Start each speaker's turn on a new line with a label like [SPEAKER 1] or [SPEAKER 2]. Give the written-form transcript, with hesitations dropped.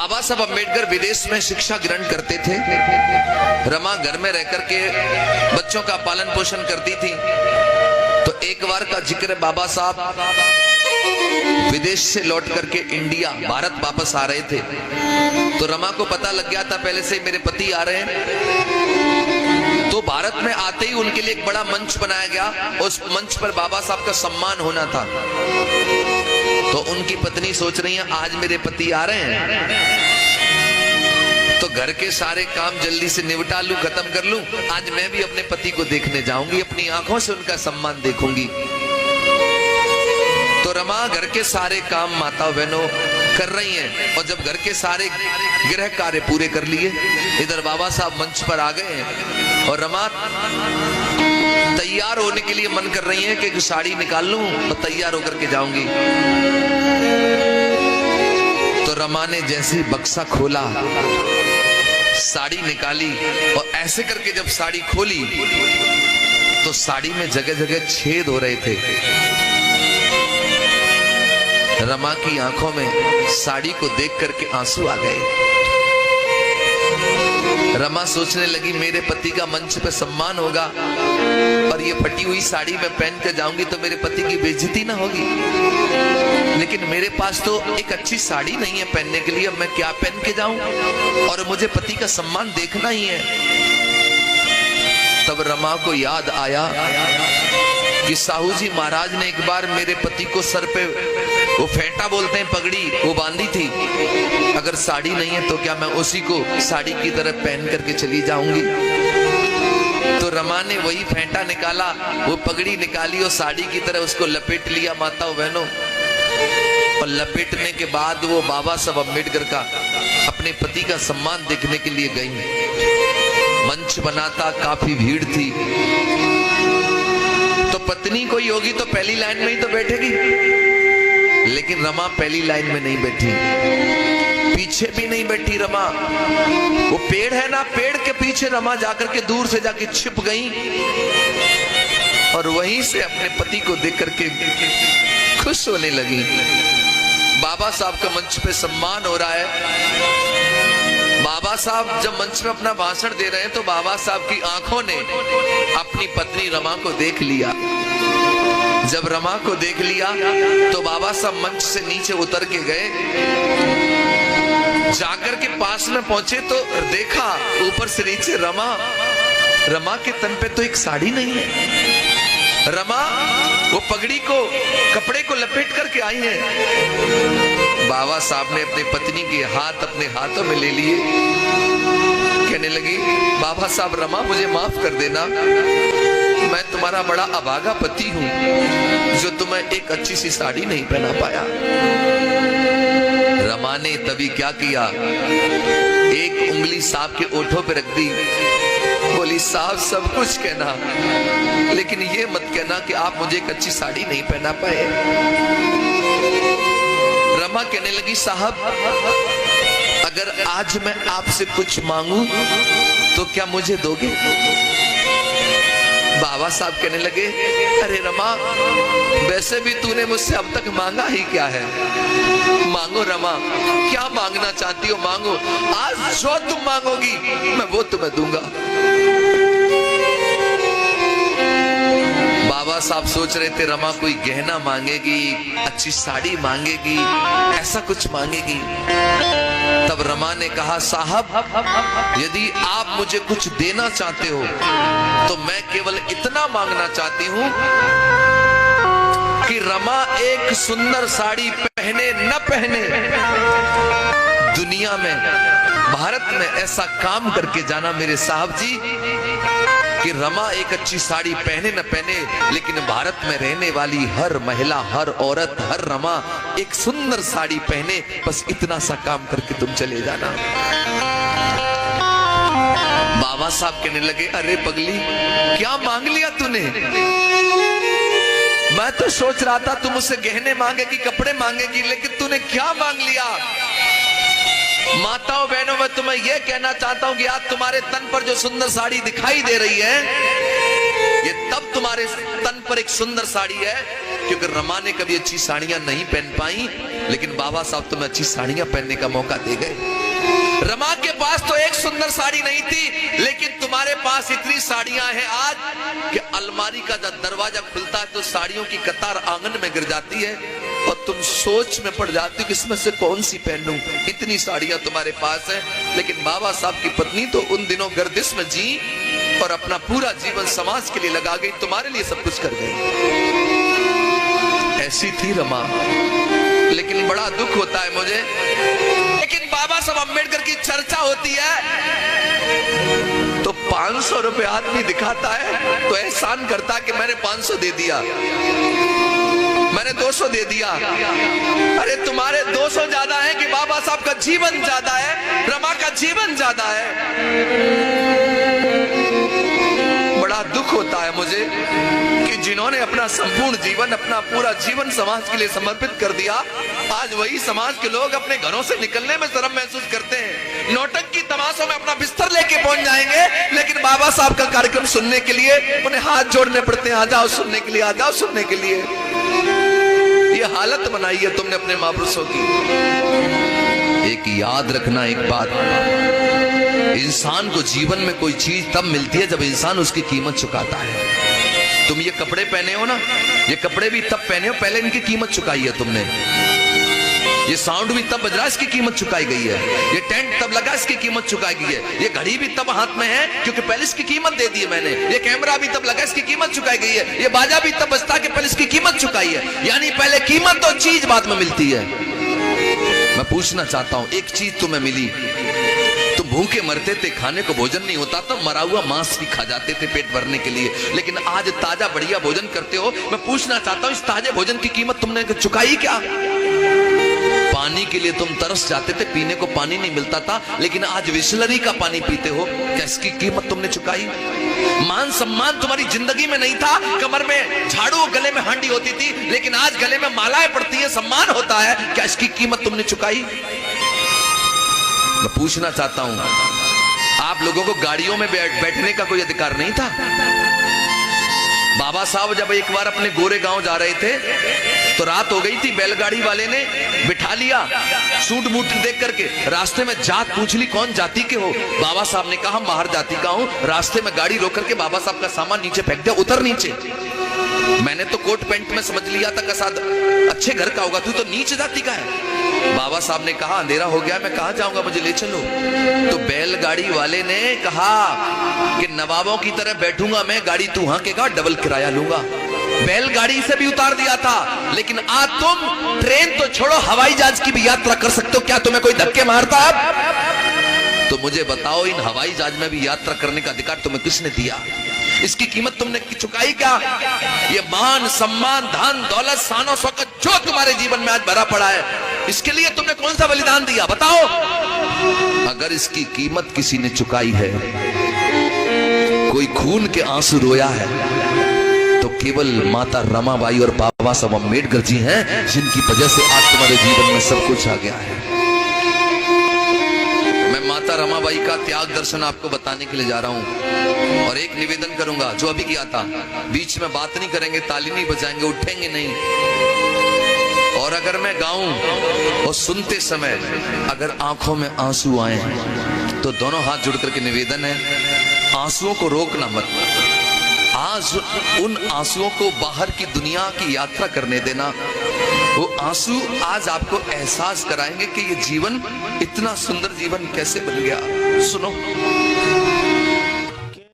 [SPEAKER 1] बाबा साहब अम्बेडकर विदेश में शिक्षा ग्रहण करते थे। रमा घर में रह करके बच्चों का पालन पोषण करती थी। तो एक बार का जिक्र, बाबा साहब विदेश से लौट करके इंडिया भारत वापस आ रहे थे। तो रमा को पता लग गया था पहले से मेरे पति आ रहे हैं। तो भारत में आते ही उनके लिए एक बड़ा मंच बनाया गया। उस मंच पर बाबा साहब का सम्मान होना था। तो उनकी पत्नी सोच रही है आज मेरे पति आ रहे हैं तो घर के सारे काम जल्दी से निपटा लूं, खत्म कर लूं। आज मैं भी अपने पति को देखने जाऊंगी, अपनी आंखों से उनका सम्मान देखूंगी। तो रमा घर के सारे काम माता बहनों कर रही हैं। और जब घर के सारे गृह कार्य पूरे कर लिए, इधर बाबा साहब मंच पर आ गए हैं और रमा तैयार होने के लिए मन कर रही है कि एक साड़ी निकाल लूं और तैयार होकर के जाऊंगी। तो रमा ने जैसे ही बक्सा खोला, साड़ी निकाली और ऐसे करके जब साड़ी खोली तो साड़ी में जगह जगह छेद हो रहे थे। रमा की आंखों में साड़ी को देख करके आंसू आ गए। रमा सोचने लगी मेरे पति का मंच पे सम्मान होगा और ये फटी हुई साड़ी में पहन कर जाऊंगी तो मेरे पति की बेइज्जती ना होगी। लेकिन मेरे पास तो एक अच्छी साड़ी नहीं है पहनने के लिए, अब मैं क्या पहन के जाऊं? और मुझे पति का सम्मान देखना ही है। तब रमा को याद आया कि साहू जी महाराज ने एक बार मेरे पति को सर पे वो फेंटा बोलते हैं पगड़ी, वो बांधी थी। अगर साड़ी नहीं है तो क्या मैं उसी को साड़ी की तरह पहन करके चली जाऊंगी? तो रमा ने वही फेंटा निकाला, वो पगड़ी निकाली और साड़ी की तरह उसको लपेट लिया माताओं बहनों। और लपेटने के बाद वो बाबा साहब अम्बेडकर का अपने पति का सम्मान देखने के लिए गई। मंच बना था, काफी भीड़ थी। तो पत्नी कोई होगी तो पहली लाइन में ही तो बैठेगी, लेकिन रमा पहली लाइन में नहीं बैठी, पीछे भी नहीं बैठी रमा। वो पेड़ है ना, पेड़ के पीछे रमा जाकर के दूर से जाके छिप गई और वहीं से अपने पति को देख करके खुश होने लगी। बाबा साहब का मंच पे सम्मान हो रहा है। बाबा साहब जब मंच में अपना भाषण दे रहे हैं तो बाबा साहब की आंखों ने अपनी पत्नी रमा को देख लिया। जब रमा को देख लिया तो बाबा साहब मंच से नीचे उतर के गए, जाकर के पास में पहुंचे तो देखा ऊपर से नीचे रमा के तन पे तो एक साड़ी नहीं है। रमा वो पगड़ी को, कपड़े को लपेट करके आई है। बाबा साहब ने अपनी पत्नी के हाथ अपने हाथों में ले लिए, कहने लगी बाबा साहब रमा मुझे माफ कर देना, मैं तुम्हारा बड़ा अभागा पति हूं जो तुम्हें एक अच्छी सी साड़ी नहीं पहना पाया। रमा ने तभी क्या किया, एक उंगली साहब के ओठों पे रख दी, बोली साहब सब कुछ कहना लेकिन ये मत कहना कि आप मुझे एक अच्छी साड़ी नहीं पहना पाए। रमा कहने लगी साहब अगर आज मैं आपसे कुछ मांगू तो क्या मुझे दोगे? बाबा साहब कहने लगे अरे रमा वैसे भी तूने मुझसे अब तक मांगा ही क्या है, मांगो रमा, क्या मांगना चाहती हो मांगो, आज जो तुम मांगोगी मैं वो तुम्हें दूंगा। बाबा साहब सोच रहे थे रमा कोई गहना मांगेगी, अच्छी साड़ी मांगेगी, ऐसा कुछ मांगेगी। तब रमा ने कहा साहब यदि आप मुझे कुछ देना चाहते हो तो मैं केवल इतना मांगना चाहती हूं कि रमा एक सुंदर साड़ी पहने न पहने, दुनिया में भारत में ऐसा काम करके जाना मेरे साहब जी कि रमा एक अच्छी साड़ी पहने न पहने, लेकिन भारत में रहने वाली हर महिला, हर औरत, हर रमा एक सुंदर साड़ी पहने, बस इतना सा काम करके तुम चले जाना। बाबा साहब कहने लगे अरे पगली क्या मांग लिया तूने? मैं तो सोच रहा था तुम मुझसे गहने मांगेगी, कपड़े मांगेगी, लेकिन तूने क्या मांग लिया? माताओं बहनों मैं तुम्हें यह कहना चाहता हूं कि आज तुम्हारे तन पर जो सुंदर साड़ी दिखाई दे रही है ये तब तुम्हारे तन पर एक सुंदर साड़ी है क्योंकि रमा ने कभी अच्छी साड़ियां नहीं पहन पाई, लेकिन बाबा साहब तुम्हें अच्छी साड़ियां पहनने का मौका दे गए। रमा के पास तो एक सुंदर साड़ी नहीं थी, लेकिन तुम्हारे पास इतनी साड़ियां हैं आज कि अलमारी का जब दरवाजा खुलता है तो साड़ियों की कतार आंगन में गिर जाती है और तुम सोच में पड़ जाती हो कि इसमें से कौन सी पहनूं। इतनी साड़ियां तुम्हारे पास है। लेकिन बाबा साहब की पत्नी तो उन दिनों गर्दिश में जी और अपना पूरा जीवन समाज के लिए लगा गई, तुम्हारे लिए सब कुछ कर गई। ऐसी थी रमा। लेकिन बड़ा दुख होता है मुझे, लेकिन बाबा साहब अम्बेडकर की चर्चा होती है तो 500 रुपए आदमी दिखाता है तो एहसान करता है कि मैंने 500 दे दिया, मैंने 200 दे दिया। अरे तुम्हारे 200 ज्यादा है कि बाबा साहब का जीवन ज्यादा है, रमा का जीवन ज्यादा है। बड़ा दुख होता है मुझे कि जिन्होंने अपना संपूर्ण जीवन, अपना पूरा जीवन समाज के लिए समर्पित कर दिया, आज वही समाज के लोग अपने घरों से निकलने में शर्म महसूस करते हैं। नौटंकी तमाशों में अपना बिस्तर लेके पहुंच जाएंगे, लेकिन बाबा साहब का कार्यक्रम सुनने के लिए उन्हें हाथ जोड़ने पड़ते हैं, आ जाओ सुनने के लिए, आ जाओ सुनने के लिए। ये हालत बनाई है तुमने अपने महापुरुषों की। एक याद रखना एक बात, इंसान को जीवन में कोई चीज तब मिलती है जब इंसान उसकी कीमत चुकाता है। तुम ये कपड़े पहने हो ना, ये कपड़े भी तब पहने हो पहले इनकी कीमत चुकाई है तुमने। ये साउंड भी तब बज रहा है, इसकी कीमत चुकाई गई है। ये टेंट तब लगा, इसकी कीमत चुकाई गई है। ये घड़ी भी तब हाथ में है क्योंकि पहले इसकी कीमत दे दी है मैंने। ये कैमरा भी तब लगा, इसकी कीमत चुकाई गई है। ये बाजा भी तब बजता कि पहले इसकी कीमत चुकाई है। यानी पहले कीमत और चीज बाद में मिलती है। मैं पूछना चाहता हूं, एक चीज तुम्हें मिली, तुम भूखे मरते थे, खाने को भोजन नहीं होता तो मरा हुआ मांस भी खा जाते थे पेट भरने के लिए, लेकिन आज ताजा बढ़िया भोजन करते हो। मैं पूछना चाहता हूं, इस ताजे भोजन की कीमत तुमने चुकाई क्या? पानी के लिए तुम तरस जाते थे, पीने को पानी नहीं मिलता था, लेकिन आज बिसलरी का पानी पीते हो, क्या इसकी कीमत तुमने चुकाई? मान सम्मान तुम्हारी जिंदगी में नहीं था, कमर में झाड़ू, गले में हांडी होती थी, लेकिन आज गले में मालाएं पड़ती है, सम्मान होता है, क्या इसकी कीमत तुमने चुकाई? मैं पूछना चाहता हूं, आप लोगों को गाड़ियों में बैठने का कोई अधिकार नहीं था? बाबा साहब जब एक बार अपने गोरे गांव जा रहे थे तो रात हो गई थी, बैलगाड़ी वाले ने बिठा लिया, सूट बूट देख करके रास्ते में जात पूछ ली, कौन जाति के हो? बाबा साहब ने कहा बाहर जाति का हूं। रास्ते में गाड़ी रोक करके बाबा साहब का सामान नीचे फेंक दिया, उतर नीचे। मैंने तो कोट पैंट में समझ लिया था कि साथ अच्छे घर का होगा, तू तो नीच जाति का है। बाबा साहब ने कहा अंधेरा हो गया, मैं कहां जाऊंगा, मुझे ले चलो। तो बैलगाड़ी वाले ने कहा कि नवाबों की तरह बैठूंगा मैं, गाड़ी तू हांकेगा, डबल किराया लूंगा। बैलगाड़ी से भी उतार दिया था, लेकिन आज तुम ट्रेन तो छोड़ो, हवाई जहाज की भी यात्रा कर सकते हो। क्या तुम्हें कोई धक्के मारता है? तो मुझे बताओ, इन हवाई जहाज में भी यात्रा करने का अधिकार तुम्हें किसने दिया? इसकी कीमत तुमने चुकाई क्या? ये मान सम्मान धन दौलत शानो शौकत जो तुम्हारे जीवन में आज भरा पड़ा है, इसके लिए तुमने कौन सा बलिदान दिया बताओ? अगर इसकी कीमत किसी ने चुकाई है, कोई खून के आंसू रोया है, तो केवल माता रमाबाई और बाबा साहब अम्बेडकर जी हैं, जिनकी वजह से आज तुम्हारे जीवन में सब कुछ आ गया है। मैं माता रमाबाई का त्याग दर्शन आपको बताने के लिए जा रहा हूं और एक निवेदन करूंगा जो अभी किया था। बीच में बात नहीं करेंगे, ताली नहीं बजाएंगे, उठेंगे नहीं। और अगर मैं गाऊं और सुनते समय अगर आंखों में आंसू आए तो दोनों हाथ जुड़ करके निवेदन है, आंसुओं को रोकना मत। आज उन आंसुओं को बाहर की दुनिया की यात्रा करने देना। वो आंसू आज आपको एहसास कराएंगे कि ये जीवन, इतना सुंदर जीवन कैसे बन गया। सुनो,